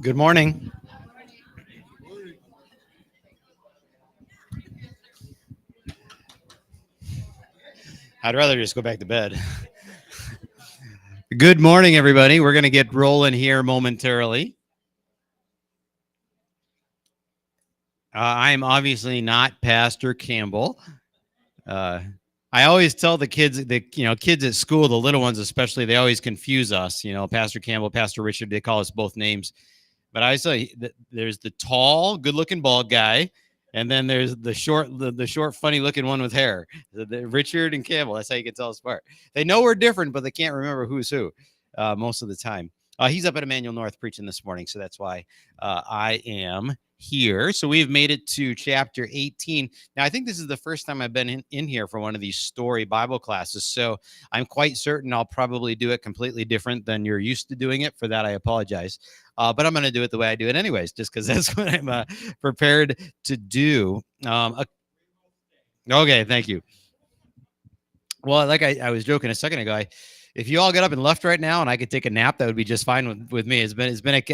Good morning. I'd rather just go back to bed. Good morning, everybody. We're going to get rolling here momentarily. I'm obviously not Pastor Campbell. Uh, I always tell the kids, kids at school, the little ones especially, they always confuse us. Pastor Campbell, Pastor Richard, they call us both names. But I say that there's the tall, good-looking bald guy, and then there's the short, the short, funny-looking one with hair. Richard and Campbell. That's how you can tell us apart. They know we're different, but they can't remember who's who most of the time. He's up at Emmanuel North preaching this morning, so that's why I am here. So we've made it to chapter 18. Now, I think this is the first time I've been in here for one of these story Bible classes, so I'm quite certain I'll probably do it completely different than you're used to doing it. For that, I apologize. But I'm going to do it the way I do it anyways, just because that's what I'm prepared to do. Okay, thank you. Well, like I was joking a second ago, if you all get up and left right now and I could take a nap, that would be just fine with me.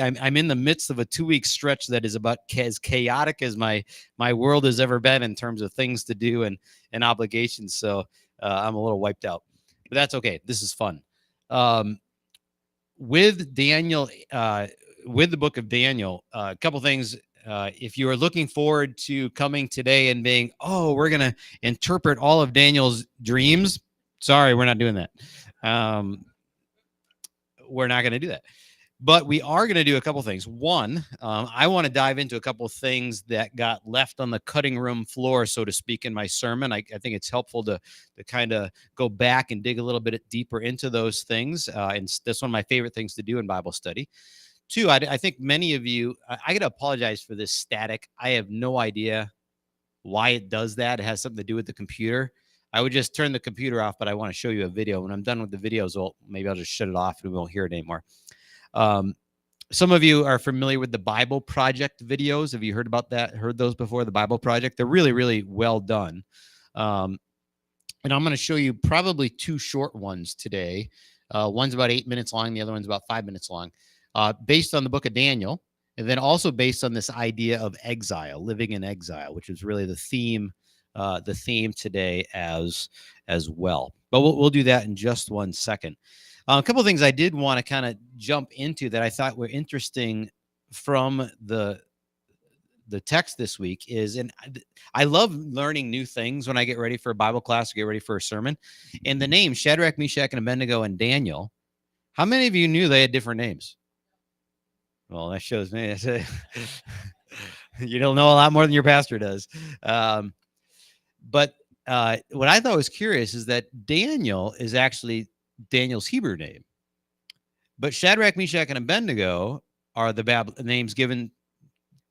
I'm in the midst of a 2-week stretch that is about as chaotic as my world has ever been in terms of things to do and obligations. So I'm a little wiped out, but that's okay. This is fun. With Daniel, with the book of Daniel, a couple things. If you are looking forward to coming today and being, we're going to interpret all of Daniel's dreams. Sorry, we're not doing that. We're not going to do that. But we are going to do a couple things. One, I want to dive into a couple of things that got left on the cutting room floor, so to speak, in my sermon. I think it's helpful to kind of go back and dig a little bit deeper into those things. And that's one of my favorite things to do in Bible study. Two, I think many of you, I got to apologize for this static. I have no idea why it does that. It has something to do with the computer. I would just turn the computer off, but I want to show you a video. When I'm done with the videos, maybe I'll just shut it off and we won't hear it anymore. Some of you are familiar with the Bible Project videos. Have you heard about that? Heard those before? The Bible Project? They're really, really well done. And I'm going to show you probably two short ones today. One's about 8 minutes long. The other one's about 5 minutes long. Based on the book of Daniel, and then also based on this idea of exile, living in exile, which is really the theme today as well. But we'll do that in just 1 second. A couple of things I did want to kind of jump into that I thought were interesting from the text this week is, and I love learning new things when I get ready for a Bible class or get ready for a sermon. And the names Shadrach, Meshach, and Abednego and Daniel, how many of you knew they had different names? Well, that shows me you don't know a lot more than your pastor does. But what I thought was curious is that Daniel is actually Daniel's Hebrew name, but Shadrach, Meshach, and Abednego are the names given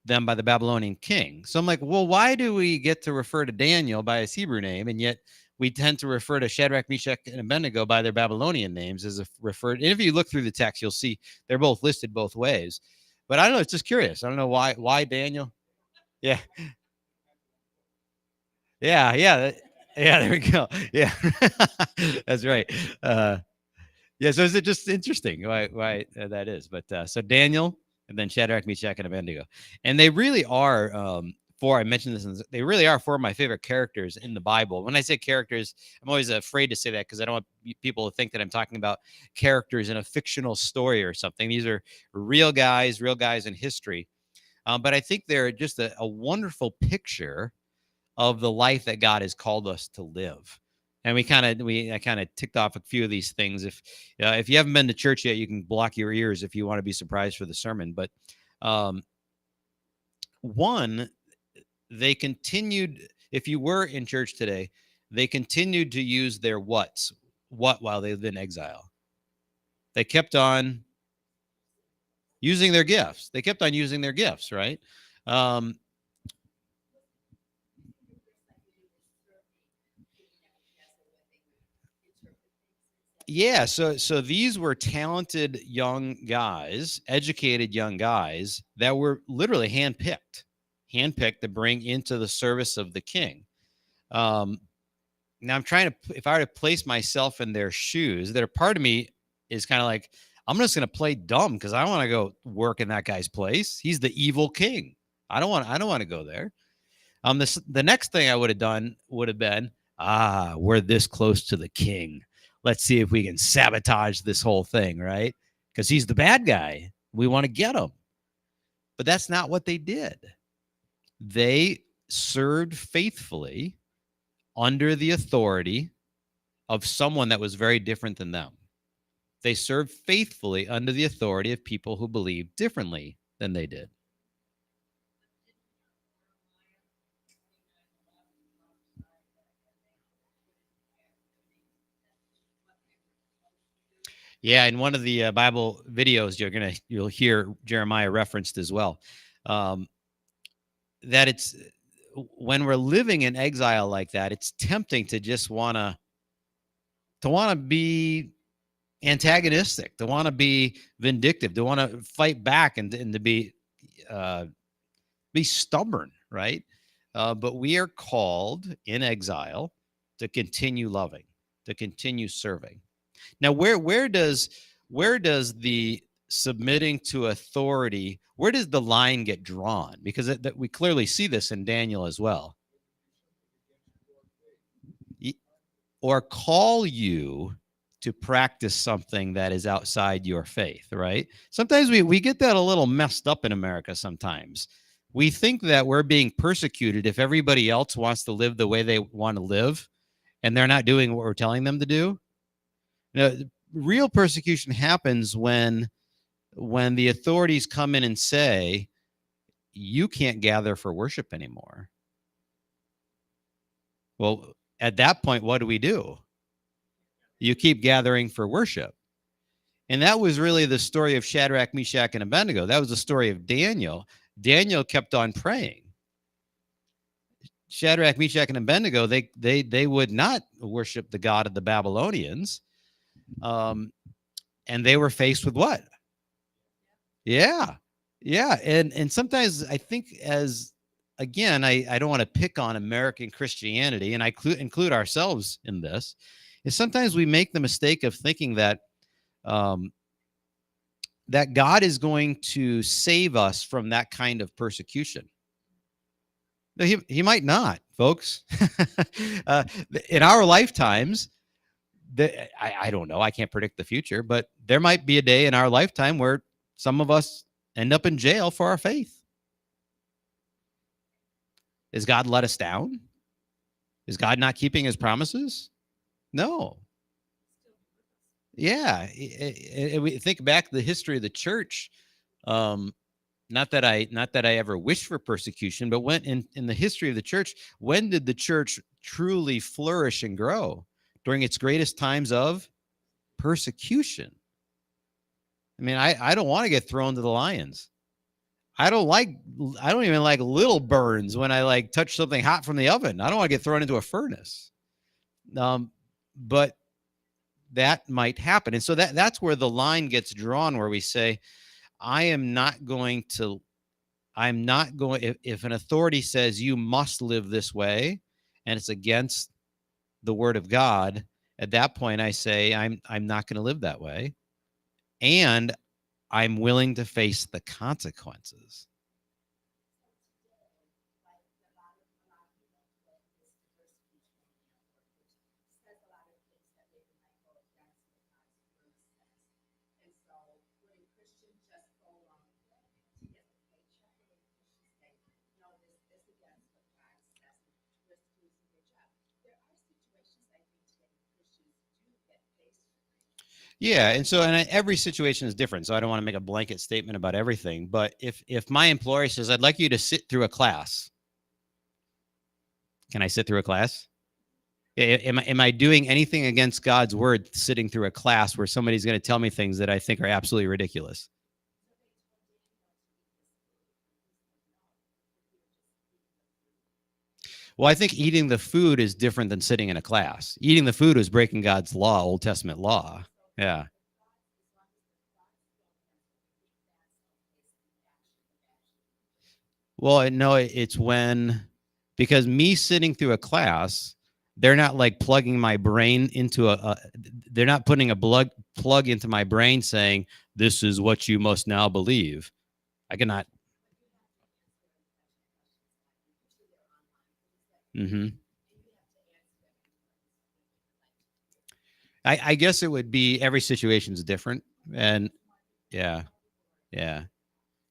them by the Babylonian king. So I'm like, well, why do we get to refer to Daniel by his Hebrew name, and yet we tend to refer to Shadrach, Meshach, and Abednego by their Babylonian names as referred? And if you look through the text, you'll see they're both listed both ways. But I don't know. It's just curious. I don't know why Daniel. Yeah. Yeah. There we go. Yeah, that's right. Yeah. So is it just interesting why that is? But so Daniel and then Shadrach, Meshach, and Abednego, and they really are. I mentioned this, they really are four of my favorite characters in the Bible. When I say characters, I'm always afraid to say that because I don't want people to think that I'm talking about characters in a fictional story or something. These are real guys in history. But I think they're just a wonderful picture of the life that God has called us to live. And I kind of ticked off a few of these things. If you haven't been to church yet, you can block your ears if you want to be surprised for the sermon. But one, they continued, if you were in church today, they continued to use their what while they lived in exile. They kept on using their gifts. They kept on using their gifts, right? Yeah, so these were talented young guys, educated young guys that were literally handpicked to bring into the service of the king. Now I'm trying to, if I were to place myself in their shoes, that a part of me is kind of like, I'm just going to play dumb because I want to go work in that guy's place. He's the evil king. I don't want to go there. The next thing I would have done would have been, we're this close to the king. Let's see if we can sabotage this whole thing, right? Because he's the bad guy. We want to get him. But that's not what they did. They served faithfully under the authority of someone that was very different than them. They served faithfully under the authority of people who believed differently than they did. Yeah, in one of the Bible videos, you'll hear Jeremiah referenced as well. That it's when we're living in exile like that, it's tempting to just want to be antagonistic, to want to be vindictive, to want to fight back, and to be stubborn, right? But we are called in exile to continue loving, to continue serving. Now, where does the submitting to authority, where does the line get drawn? Because we clearly see this in Daniel as well. Or call you to practice something that is outside your faith, right? Sometimes we get that a little messed up in America sometimes. We think that we're being persecuted if everybody else wants to live the way they want to live and they're not doing what we're telling them to do. Now, real persecution happens when the authorities come in and say, you can't gather for worship anymore. Well, at that point, what do? You keep gathering for worship. And that was really the story of Shadrach, Meshach, and Abednego. That was the story of Daniel. Daniel kept on praying. Shadrach, Meshach, and Abednego, they would not worship the God of the Babylonians. And they were faced with what? Yeah. And sometimes I think again, I don't want to pick on American Christianity, and I include ourselves in this, is sometimes we make the mistake of thinking that that God is going to save us from that kind of persecution. No, he might not, folks. In our lifetimes, I don't know. I can't predict the future, but there might be a day in our lifetime where some of us end up in jail for our faith. Is God let us down? Is God not keeping his promises? No. Yeah. We think back to the history of the church. Not that I ever wished for persecution, but when in the history of the church, when did the church truly flourish and grow? During its greatest times of persecution. I mean, I don't want to get thrown to the lions. I don't even like little burns when I touch something hot from the oven. I don't want to get thrown into a furnace. But that might happen. And so that's where the line gets drawn, where we say, if an authority says you must live this way and it's against the word of God, at that point I say, I'm not going to live that way. And I'm willing to face the consequences. Yeah, and every situation is different, so I don't want to make a blanket statement about everything. But if my employer says, I'd like you to sit through a class, can I sit through a class? Am I doing anything against God's word sitting through a class where somebody's going to tell me things that I think are absolutely ridiculous? Well, I think eating the food is different than sitting in a class. Eating the food is breaking God's law, Old Testament law. Yeah. Well, no, it's because me sitting through a class they're not like plugging my brain into they're not putting a plug into my brain saying, this is what you must now believe. I cannot. Mm-hmm. I guess it would be every situation is different. And yeah, yeah.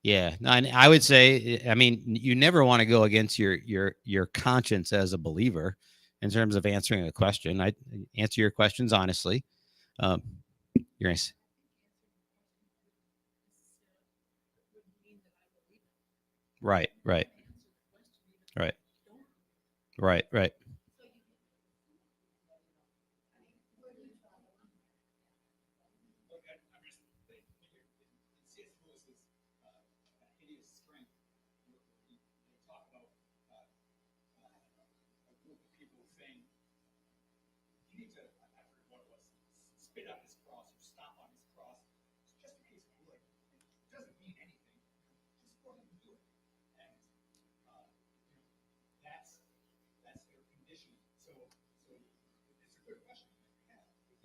Yeah, no, and I would say, I mean, you never want to go against your conscience as a believer in terms of answering a question. I answer your questions honestly. Um, you're nice. Right, right, right, right, right.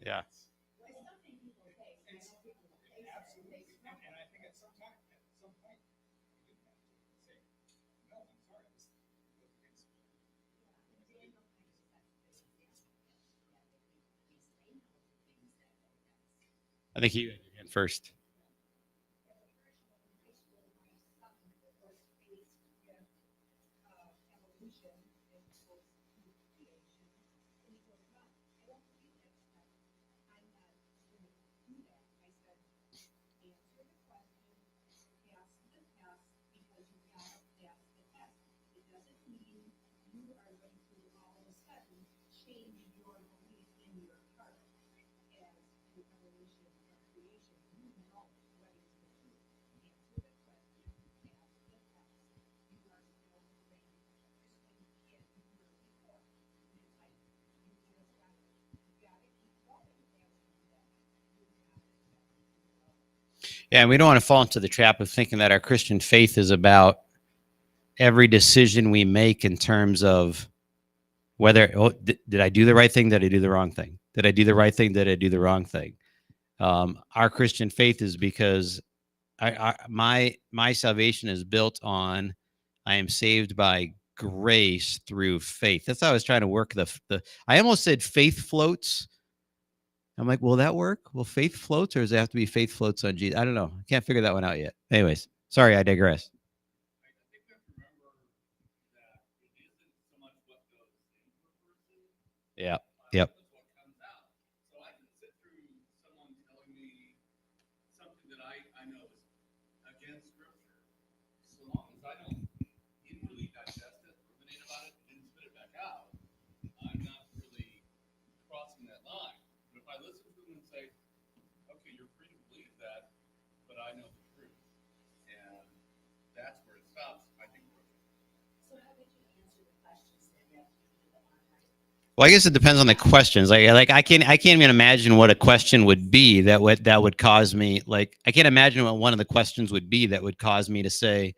Yeah. I think you had your hand first. Yeah, and we don't want to fall into the trap of thinking that our Christian faith is about every decision we make in terms of whether did I do the right thing? Did I do the wrong thing? Did I do the right thing? Did I do the wrong thing? Our Christian faith is because my salvation is built on I am saved by grace through faith. That's how I was trying to work the. I almost said faith floats. I'm like, will that work? Will faith floats, or does it have to be faith floats on Jesus? I don't know. I can't figure that one out yet. Anyways, sorry, I digress. Yeah. Yep. Well, I guess it depends on the questions. Like I can't even imagine what a question would be that would cause me like I can't imagine what one of the questions would be that would cause me to say,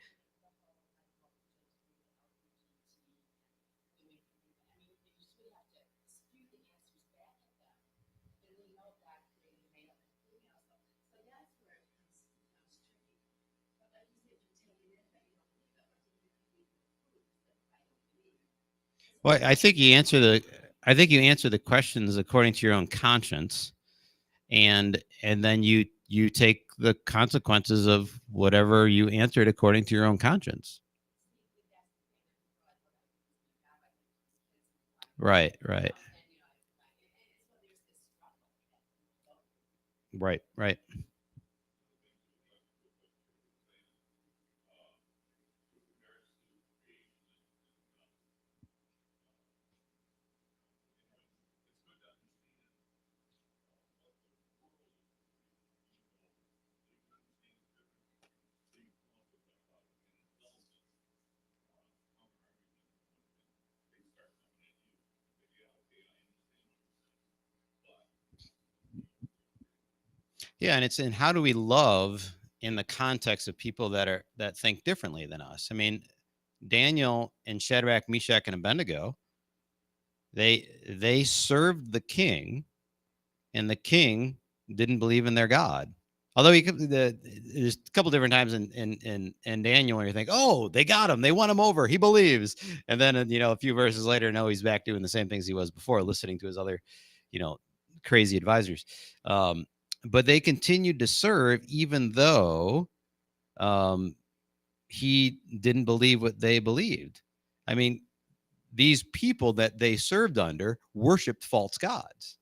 well, I think you answer the questions according to your own conscience, and then you take the consequences of whatever you answered according to your own conscience. Right, right, right, right. Yeah, and it's in how do we love in the context of people that think differently than us. I mean, Daniel and Shadrach, Meshach, and Abednego, They served the king, and the king didn't believe in their God. Although there's a couple different times in Daniel where you think, oh, they got him, they won him over, he believes, and then a few verses later, no, he's back doing the same things he was before, listening to his other, you know, crazy advisors. But they continued to serve even though um, he didn't believe what they believed. I mean, these people that they served under worshipped false gods.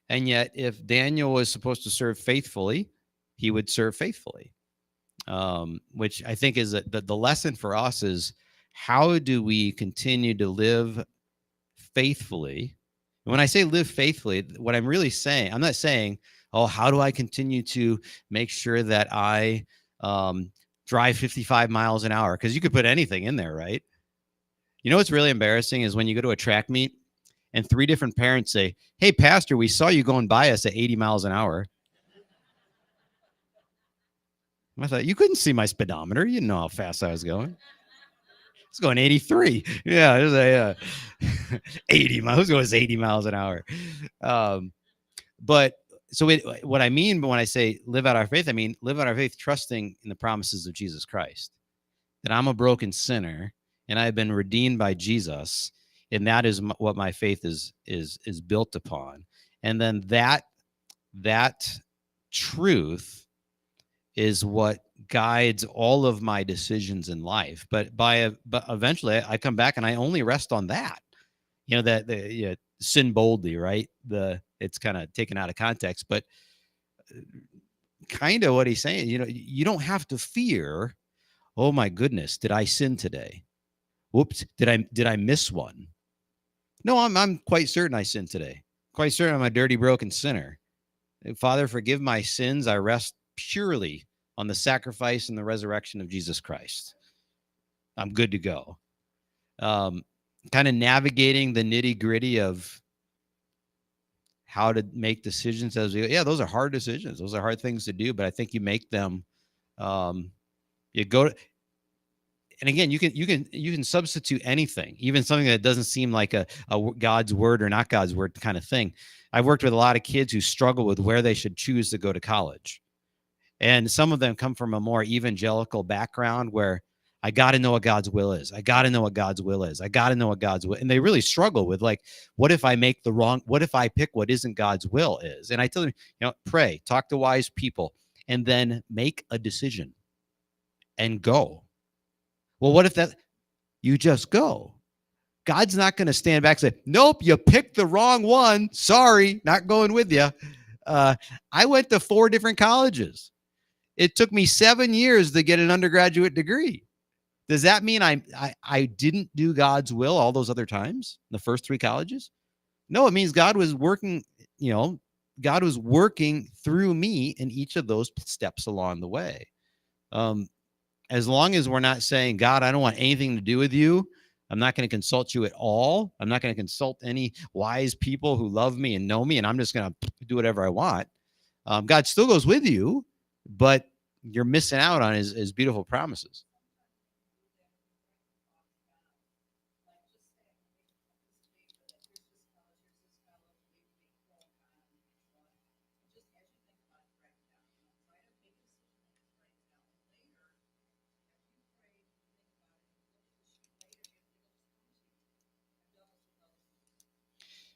And yet, if Daniel was supposed to serve faithfully, he would serve faithfully. Which I think is the lesson for us is, how do we continue to live faithfully? And when I say live faithfully, what I'm really saying, I'm not saying, oh, how do I continue to make sure that I drive 55 miles an hour? Because you could put anything in there, right? You know what's really embarrassing is when you go to a track meet and 3 different parents say, hey, pastor, we saw you going by us at 80 miles an hour. I thought, you couldn't see my speedometer. You didn't know how fast I was going. I was going 83. Yeah, it was 80 miles. It was 80 miles an hour. But so what I mean when I say live out our faith, I mean live out our faith trusting in the promises of Jesus Christ, that I'm a broken sinner and I've been redeemed by Jesus, and that is what my faith is built upon. And then that truth is what guides all of my decisions in life. But eventually I come back and I only rest on that. That sin boldly, right? It's kind of taken out of context, but kind of what he's saying, you don't have to fear, oh my goodness, did I sin today? Whoops, did I miss one? No, I'm quite certain I sinned today. Quite certain I'm a dirty, broken sinner. Father, forgive my sins. I rest purely on the sacrifice and the resurrection of Jesus Christ. I'm good to go. Kind of navigating the nitty gritty of how to make decisions as we go. Yeah, those are hard decisions. Those are hard things to do, but I think you make them. You go to, and again, you can substitute anything, even something that doesn't seem like a God's word or not God's word kind of thing. I've worked with a lot of kids who struggle with where they should choose to go to college. And some of them come from a more evangelical background where I got to know what God's will is. I got to know what God's will is. I got to know what God's will. And they really struggle with, like, what if I make the wrong, what if I pick what isn't God's will is? And I tell them, pray, talk to wise people, and then make a decision and go. Well, what if that you just go? God's not going to stand back and say, nope, you picked the wrong one. Sorry, not going with you. I went to 4 different colleges. It took me 7 years to get an undergraduate degree. Does that mean I didn't do God's will all those other times, the first 3 colleges? No, it means God was working, God was working through me in each of those steps along the way. As long as we're not saying, God, I don't want anything to do with you. I'm not going to consult you at all. I'm not going to consult any wise people who love me and know me, and I'm just going to do whatever I want. God still goes with you, but you're missing out on his beautiful promises.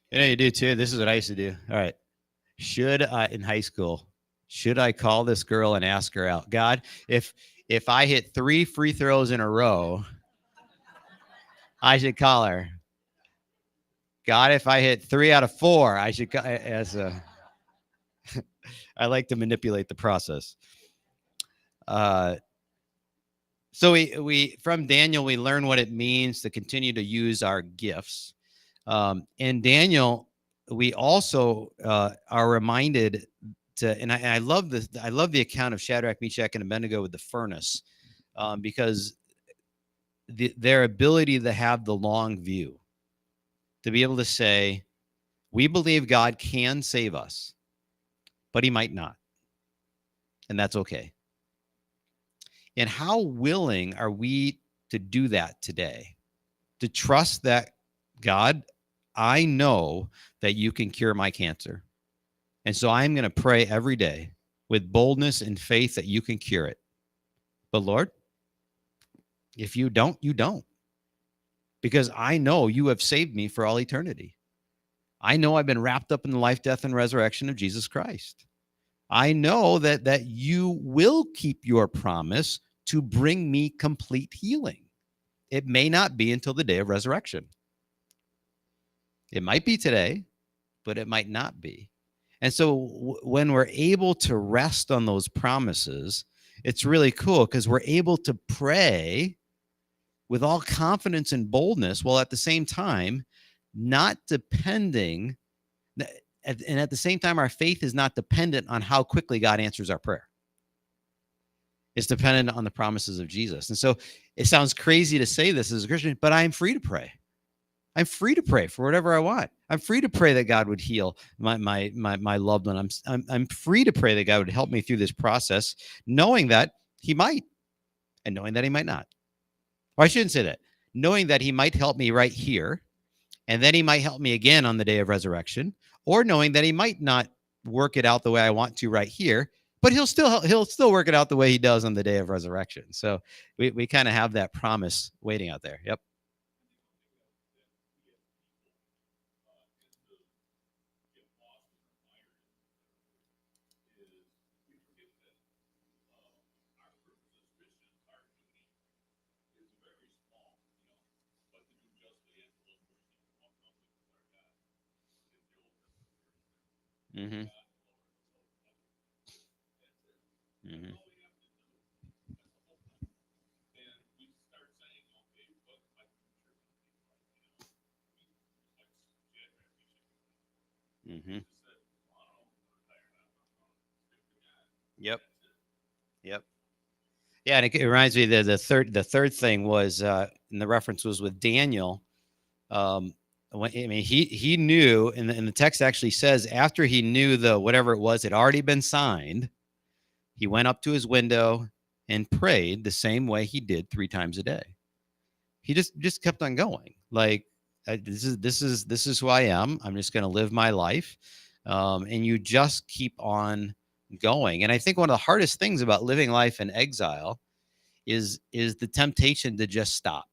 You do too. This is what I used to do. All right. Should I, in high school, should I call this girl and ask her out? God, if I hit 3 free throws in a row, I should call her. God, if I hit 3 out of 4, I should I like to manipulate the process. So we from Daniel, we learn what it means to continue to use our gifts. In Daniel, we also are reminded to, and I love this. I love the account of Shadrach, Meshach, and Abednego with the furnace, because their ability to have the long view, to be able to say, we believe God can save us, but he might not. And that's okay. And how willing are we to do that today? To trust that, God, I know that you can cure my cancer. And so I'm going to pray every day with boldness and faith that you can cure it. But Lord, if you don't, you don't. Because I know you have saved me for all eternity. I know I've been wrapped up in the life, death, and resurrection of Jesus Christ. I know that you will keep your promise to bring me complete healing. It may not be until the day of resurrection. It might be today, but it might not be. And so when we're able to rest on those promises, it's really cool because we're able to pray with all confidence and boldness, while at the same time, not depending, and at the same time, our faith is not dependent on how quickly God answers our prayer. It's dependent on the promises of Jesus. And so it sounds crazy to say this as a Christian, but I'm free to pray. I'm free to pray for whatever I want. I'm free to pray that God would heal my loved one. I'm free to pray that God would help me through this process, knowing that he might, and knowing that he might not. Or I shouldn't say that. Knowing that he might help me right here, and then he might help me again on the day of resurrection, or knowing that he might not work it out the way I want to right here, but he'll still work it out the way he does on the day of resurrection. So we kind of have that promise waiting out there. Yep. Mm-hmm. Mm-hmm. Mm-hmm. Yep. Yep. Yeah, and it reminds me that the third thing was, and the reference was with Daniel. I mean, he knew, and the text actually says after he knew the whatever it was had already been signed, he went up to his window and prayed the same way he did 3 times a day. He just kept on going. Like, this is who I am. I'm just going to live my life, and you just keep on going. And I think one of the hardest things about living life in exile is the temptation to just stop.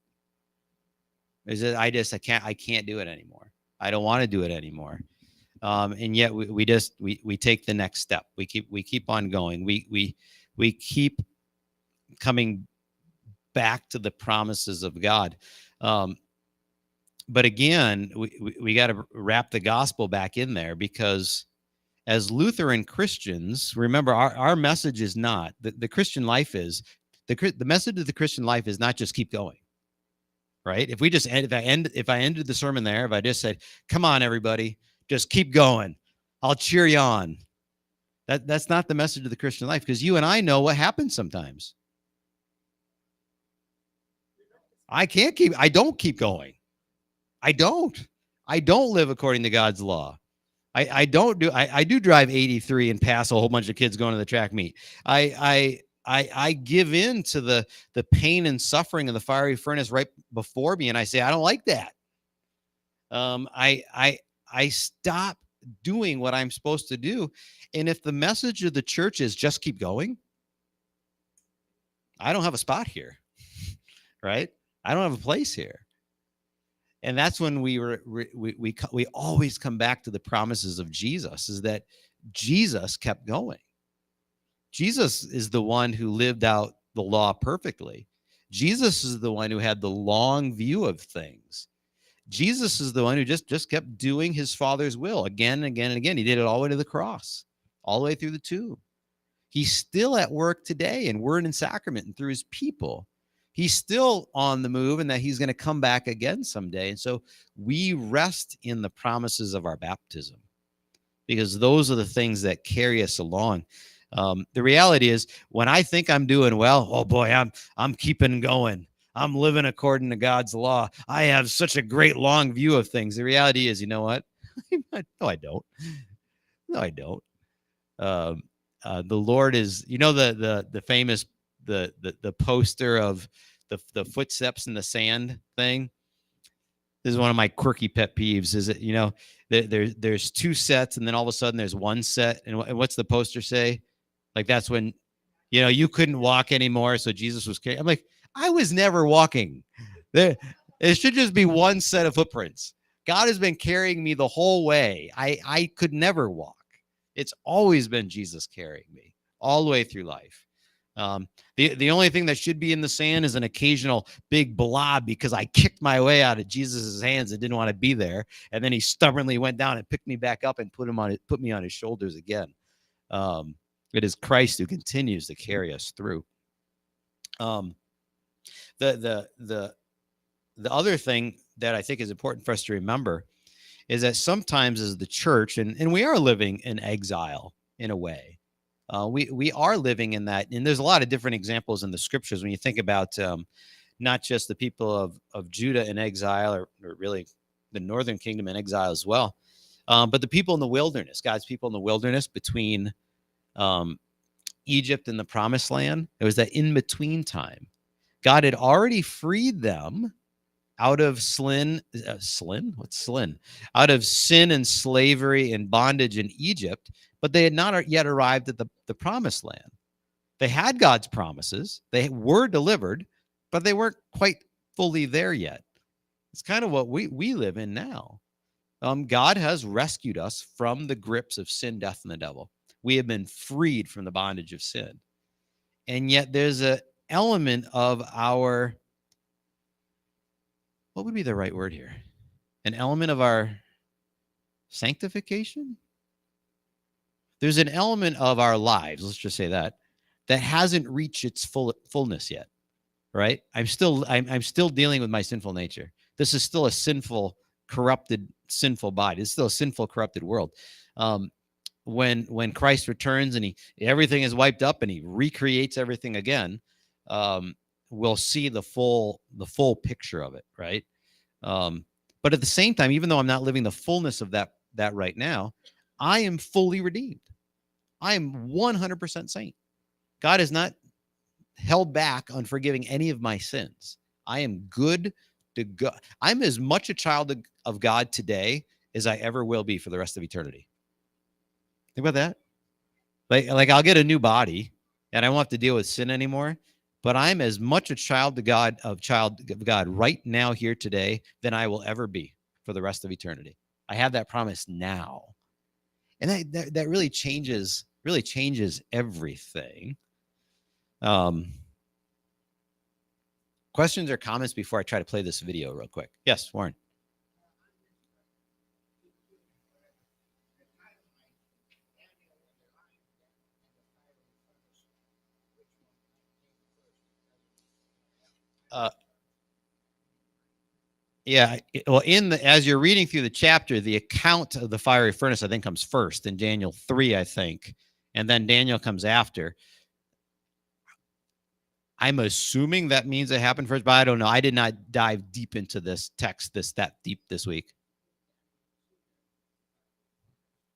Is that I can't do it anymore. I don't want to do it anymore. And yet we take the next step. We keep on going. We keep coming back to the promises of God. But again, we got to wrap the gospel back in there, because as Lutheran Christians, remember our message is not the Christian life is the message of the Christian life is not just keep going. Right? If I ended the sermon there, if I just said, "Come on, everybody, just keep going. I'll cheer you on." That's not the message of the Christian life, because you and I know what happens sometimes. I don't keep going. I don't live according to God's law. I do drive 83 and pass a whole bunch of kids going to the track meet. I give in to the pain and suffering of the fiery furnace right before me, and I say, I don't like that. I stop doing what I'm supposed to do. And if the message of the church is just keep going, I don't have a spot here, right? I don't have a place here. And that's when we always come back to the promises of Jesus, is that Jesus kept going. Jesus is the one who lived out the law perfectly. Jesus is the one who had the long view of things. Jesus is the one who just kept doing his Father's will again and again and again. He did it all the way to the cross, all the way through the tomb. He's still at work today in word and sacrament and through his people. He's still on the move, and that he's going to come back again someday. And so we rest in the promises of our baptism, because those are the things that carry us along. The reality is, when I think I'm doing well, oh boy, I'm keeping going. I'm living according to God's law. I have such a great long view of things. The reality is, you know what? No, I don't. No, I don't. The Lord is, the famous the poster of the footsteps in the sand thing. This is one of my quirky pet peeves. Is it, there's two sets, and then all of a sudden there's one set, and what's the poster say? Like that's when, you couldn't walk anymore, so Jesus was carrying. I'm like, I was never walking. There, it should just be one set of footprints. God has been carrying me the whole way. I could never walk. It's always been Jesus carrying me all the way through life. The only thing that should be in the sand is an occasional big blob because I kicked my way out of Jesus's hands and didn't want to be there, and then he stubbornly went down and picked me back up and put me on his shoulders again. It is Christ who continues to carry us through. The other thing that I think is important for us to remember is that sometimes as the church, and we are living in exile in a way. We are living in that, and there's a lot of different examples in the scriptures when you think about not just the people of Judah in exile, or really the northern kingdom in exile as well, but the people in the wilderness, God's people in the wilderness between Egypt and the promised land. It was that in-between time. God had already freed them out of What's Slin? Out of sin and slavery and bondage in Egypt, but they had not yet arrived at the promised land. They had God's promises. They were delivered, but they weren't quite fully there yet. It's kind of what we live in now. God has rescued us from the grips of sin, death, and the devil. We have been freed from the bondage of sin. And yet there's an element of our, what would be the right word here? An element of our sanctification? There's an element of our lives, let's just say that hasn't reached its fullness yet, right? I'm still dealing with my sinful nature. This is still a sinful, corrupted, sinful body. It's still a sinful, corrupted world. When Christ returns and everything is wiped up and he recreates everything again, we'll see the full picture of it, right? But at the same time, even though I'm not living the fullness of that right now, I am fully redeemed. I am 100% saint. God has not held back on forgiving any of my sins. I am good to go. I'm as much a child of God today as I ever will be for the rest of eternity. Think about that. Like I'll get a new body and I won't have to deal with sin anymore, but I'm as much a child of God right now here today than I will ever be for the rest of eternity. I have that promise now. And that really changes everything. Questions or comments before I try to play this video real quick? Yes, Warren. Yeah, well, as you're reading through the chapter, the account of the fiery furnace, I think, comes first in Daniel 3, I think, and then Daniel comes after. I'm assuming that means it happened first, but I don't know. I did not dive deep into this text that deep this week.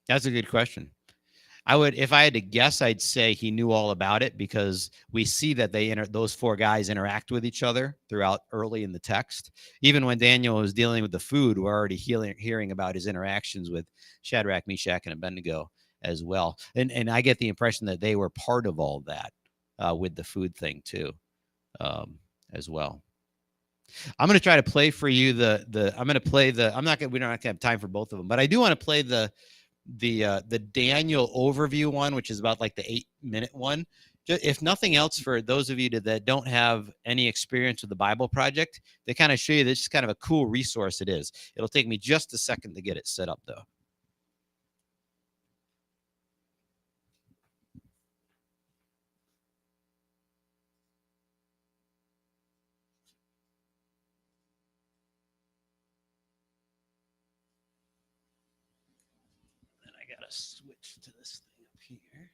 That's a good question. If I had to guess, I'd say he knew all about it because we see that those four guys interact with each other throughout early in the text. Even when Daniel was dealing with the food, we're already hearing about his interactions with Shadrach, Meshach, and Abednego as well. And I get the impression that they were part of all that with the food thing too, as well. I'm going to try to play for you I'm going to play we're not going to have time for both of them, but I do want to play the Daniel overview one, which is about like the 8-minute one. If nothing else, for those of you that don't have any experience with the Bible Project, they kind of show you this is kind of a cool resource it is. It'll take me just a second to get it set up, though. Then I got to switch to this thing up here.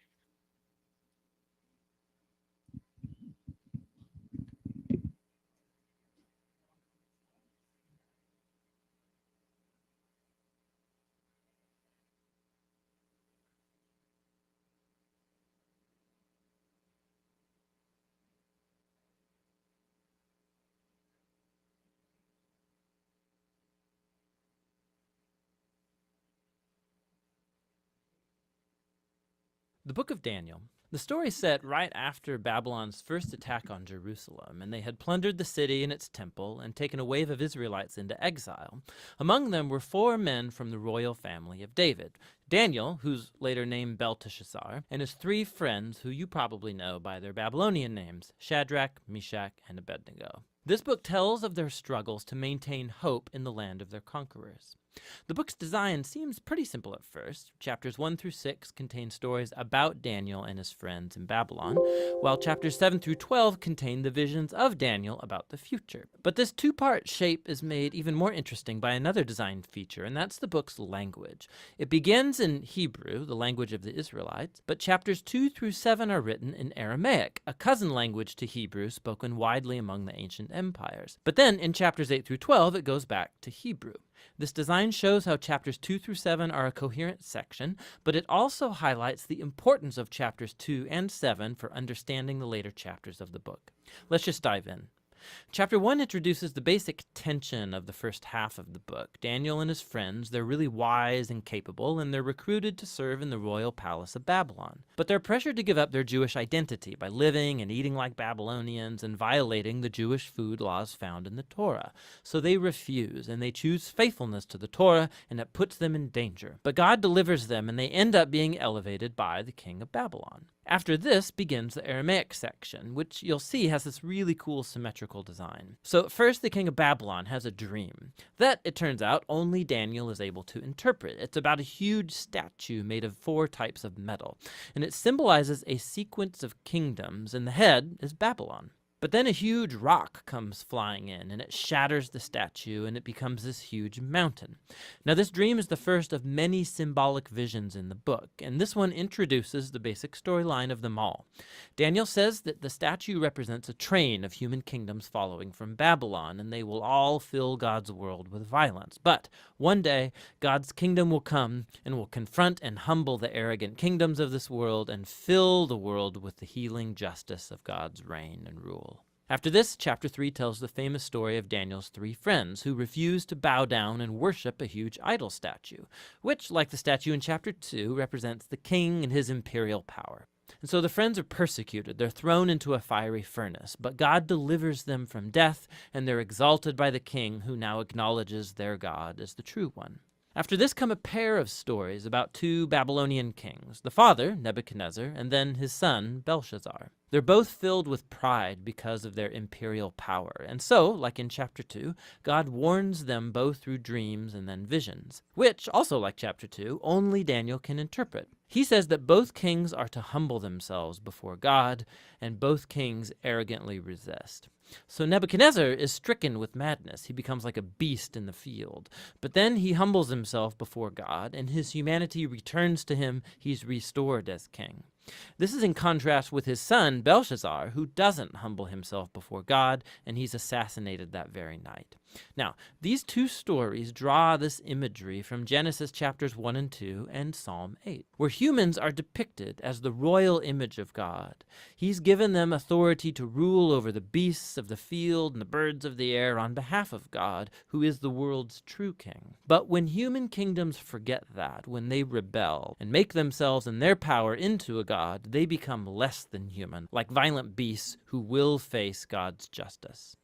The Book of Daniel. The story is set right after Babylon's first attack on Jerusalem, and they had plundered the city and its temple and taken a wave of Israelites into exile. Among them were 4 men from the royal family of David: Daniel, who's later named Belteshazzar, and his 3 friends who you probably know by their Babylonian names: Shadrach, Meshach, and Abednego. This book tells of their struggles to maintain hope in the land of their conquerors. The book's design seems pretty simple at first. Chapters 1 through 6 contain stories about Daniel and his friends in Babylon, while chapters 7 through 12 contain the visions of Daniel about the future. But this 2-part shape is made even more interesting by another design feature, and that's the book's language. It begins in Hebrew, the language of the Israelites, but chapters 2 through 7 are written in Aramaic, a cousin language to Hebrew spoken widely among the ancient empires. But then in chapters 8 through 12, it goes back to Hebrew. This design shows how chapters 2 through 7 are a coherent section, but it also highlights the importance of chapters 2 and 7 for understanding the later chapters of the book. Let's just dive in. Chapter 1 introduces the basic tension of the first half of the book. Daniel and his friends, they're really wise and capable, and they're recruited to serve in the royal palace of Babylon. But they're pressured to give up their Jewish identity by living and eating like Babylonians and violating the Jewish food laws found in the Torah. So they refuse, and they choose faithfulness to the Torah, and it puts them in danger. But God delivers them, and they end up being elevated by the king of Babylon. After this begins the Aramaic section, which you'll see has this really cool symmetrical design. So first, the king of Babylon has a dream that, it turns out, only Daniel is able to interpret. It's about a huge statue made of 4 types of metal, and it symbolizes a sequence of kingdoms, and the head is Babylon. But then a huge rock comes flying in, and it shatters the statue, and it becomes this huge mountain. Now, this dream is the first of many symbolic visions in the book, and this one introduces the basic storyline of them all. Daniel says that the statue represents a train of human kingdoms following from Babylon, and they will all fill God's world with violence. But one day, God's kingdom will come and will confront and humble the arrogant kingdoms of this world and fill the world with the healing justice of God's reign and rule. After this, chapter 3 tells the famous story of Daniel's 3 friends who refuse to bow down and worship a huge idol statue, which, like the statue in chapter 2, represents the king and his imperial power. And so the friends are persecuted. They're thrown into a fiery furnace, but God delivers them from death, and they're exalted by the king, who now acknowledges their God as the true one. After this come a pair of stories about 2 Babylonian kings, the father, Nebuchadnezzar, and then his son, Belshazzar. They're both filled with pride because of their imperial power, and so, like in chapter 2, God warns them both through dreams and then visions, which, also like chapter 2, only Daniel can interpret. He says that both kings are to humble themselves before God, and both kings arrogantly resist. So Nebuchadnezzar is stricken with madness. He becomes like a beast in the field. But then he humbles himself before God, and his humanity returns to him. He's restored as king. This is in contrast with his son, Belshazzar, who doesn't humble himself before God, and he's assassinated that very night. Now, these 2 stories draw this imagery from Genesis chapters 1 and 2 and Psalm 8, where humans are depicted as the royal image of God. He's given them authority to rule over the beasts of the field and the birds of the air on behalf of God, who is the world's true king. But when human kingdoms forget that, when they rebel and make themselves and their power into a god, they become less than human, like violent beasts who will face God's justice.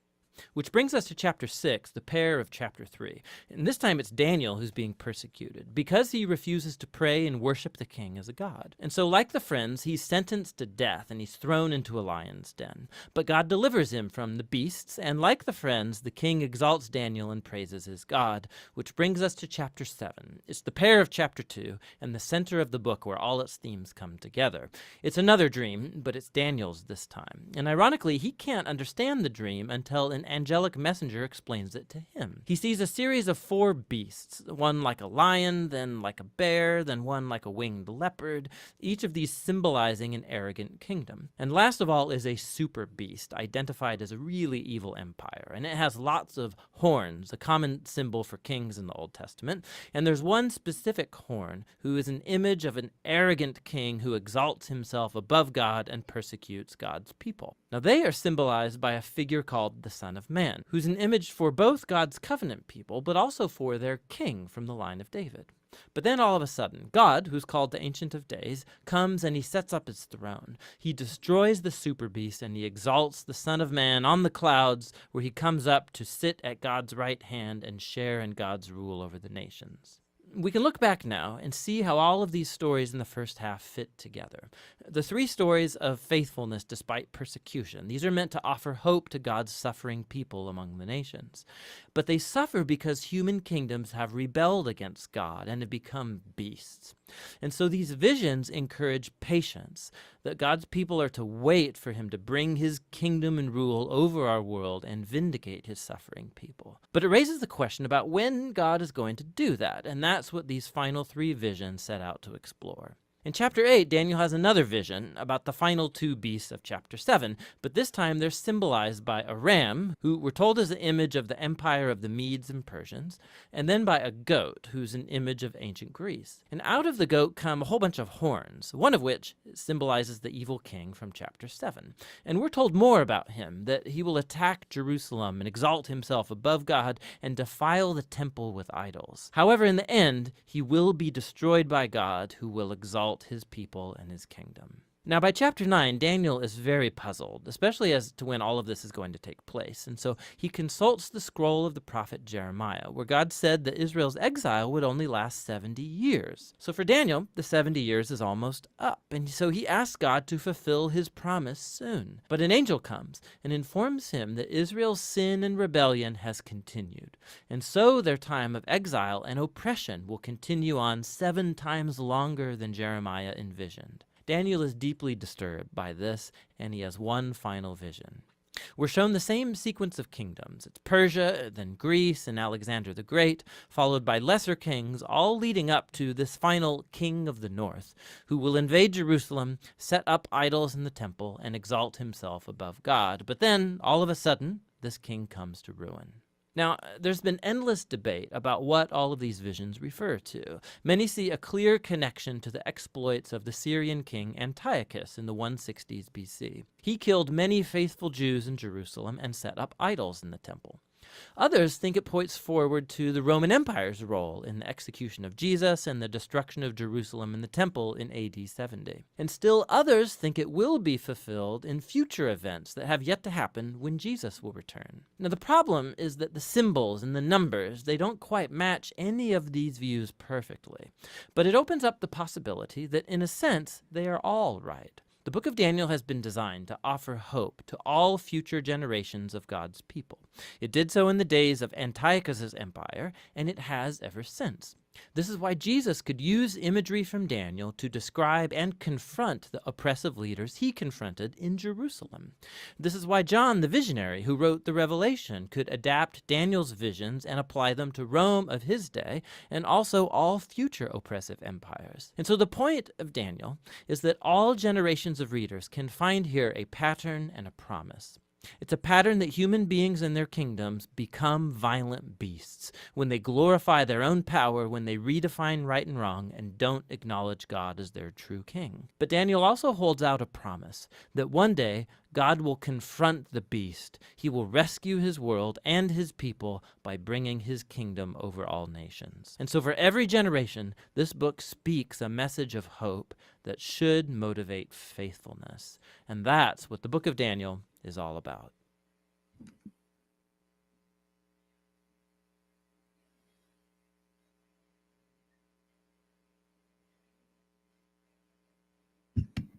Which brings us to chapter 6, the pair of chapter 3. And this time it's Daniel who's being persecuted because he refuses to pray and worship the king as a god. And so, like the friends, he's sentenced to death and he's thrown into a lion's den. But God delivers him from the beasts, and like the friends, the king exalts Daniel and praises his God, which brings us to chapter 7. It's the pair of chapter 2 and the center of the book where all its themes come together. It's another dream, but it's Daniel's this time. And ironically, he can't understand the dream until an angelic messenger explains it to him. He sees a series of 4 beasts, one like a lion, then like a bear, then one like a winged leopard, each of these symbolizing an arrogant kingdom. And last of all is a super beast, identified as a really evil empire, and it has lots of horns, a common symbol for kings in the Old Testament, and there's one specific horn who is an image of an arrogant king who exalts himself above God and persecutes God's people. Now they are symbolized by a figure called the Son of Man, who's an image for both God's covenant people, but also for their king from the line of David. But then all of a sudden, God, who's called the Ancient of Days, comes and he sets up his throne. He destroys the super beast and he exalts the Son of Man on the clouds, where he comes up to sit at God's right hand and share in God's rule over the nations. We can look back now and see how all of these stories in the first half fit together. The three stories of faithfulness despite persecution, these are meant to offer hope to God's suffering people among the nations. But they suffer because human kingdoms have rebelled against God and have become beasts. And so these visions encourage patience, that God's people are to wait for him to bring his kingdom and rule over our world and vindicate his suffering people. But it raises the question about when God is going to do that, and that's what these final three visions set out to explore. In chapter 8, Daniel has another vision about the final two beasts of chapter 7, but this time they're symbolized by a ram, who we're told is the image of the empire of the Medes and Persians, and then by a goat, who's an image of ancient Greece. And out of the goat come a whole bunch of horns, one of which symbolizes the evil king from chapter 7. And we're told more about him, that he will attack Jerusalem and exalt himself above God and defile the temple with idols. However, in the end, he will be destroyed by God, who will exalt his people and his kingdom. Now, by chapter 9, Daniel is very puzzled, especially as to when all of this is going to take place. And so he consults the scroll of the prophet Jeremiah, where God said that Israel's exile would only last 70 years. So for Daniel, the 70 years is almost up. And so he asks God to fulfill his promise soon. But an angel comes and informs him that Israel's sin and rebellion has continued. And so their time of exile and oppression will continue on 7 times longer than Jeremiah envisioned. Daniel is deeply disturbed by this, and he has one final vision. We're shown the same sequence of kingdoms. It's Persia, then Greece, and Alexander the Great, followed by lesser kings, all leading up to this final king of the north, who will invade Jerusalem, set up idols in the temple, and exalt himself above God. But then, all of a sudden, this king comes to ruin. Now, there's been endless debate about what all of these visions refer to. Many see a clear connection to the exploits of the Syrian king Antiochus in the 160s BC. He killed many faithful Jews in Jerusalem and set up idols in the temple. Others think it points forward to the Roman Empire's role in the execution of Jesus and the destruction of Jerusalem and the temple in AD 70. And still others think it will be fulfilled in future events that have yet to happen when Jesus will return. Now the problem is that the symbols and the numbers, they don't quite match any of these views perfectly. But it opens up the possibility that in a sense they are all right. The book of Daniel has been designed to offer hope to all future generations of God's people. It did so in the days of Antiochus's empire, and it has ever since. This is why Jesus could use imagery from Daniel to describe and confront the oppressive leaders he confronted in Jerusalem. This is why John, the visionary who wrote the Revelation, could adapt Daniel's visions and apply them to Rome of his day and also all future oppressive empires. And so the point of Daniel is that all generations of readers can find here a pattern and a promise. It's a pattern that human beings and their kingdoms become violent beasts when they glorify their own power, when they redefine right and wrong and don't acknowledge God as their true king. But Daniel also holds out a promise that one day God will confront the beast. He will rescue his world and his people by bringing his kingdom over all nations. And so for every generation, this book speaks a message of hope that should motivate faithfulness. And that's what the book of Daniel is all about.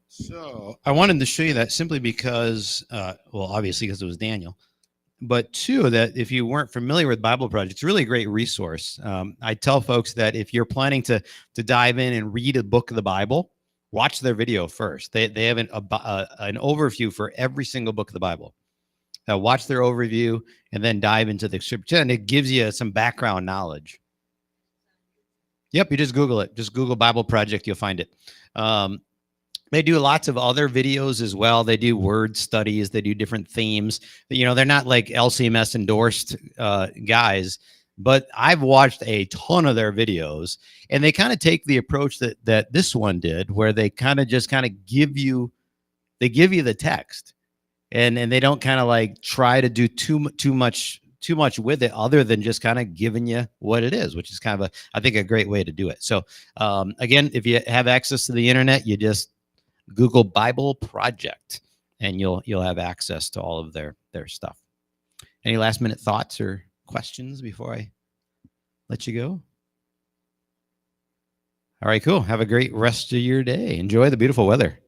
So I wanted to show you that simply because, well, obviously because it was Daniel, but two, that if you weren't familiar with Bible Project, it's really a great resource. I tell folks that if you're planning to dive in and read a book of the Bible, watch their video first. They have an overview for every single book of the Bible. Watch their overview and then dive into the scripture, and it gives you some background knowledge. Yep, you just Google it. Just Google Bible Project, you'll find it. They do lots of other videos as well. They do word studies. They do different themes. You know, they're not like LCMS endorsed guys, but I've watched a ton of their videos, and they kind of take the approach that this one did, where they kind of give you the text, and they don't kind of like try to do too much too much with it other than just kind of giving you what it is, which is kind of I think a great way to do it. So again, if you have access to the internet, you just Google Bible Project and you'll have access to all of their stuff. Any last minute thoughts or questions before I let you go? All right, cool. Have a great rest of your day. Enjoy the beautiful weather.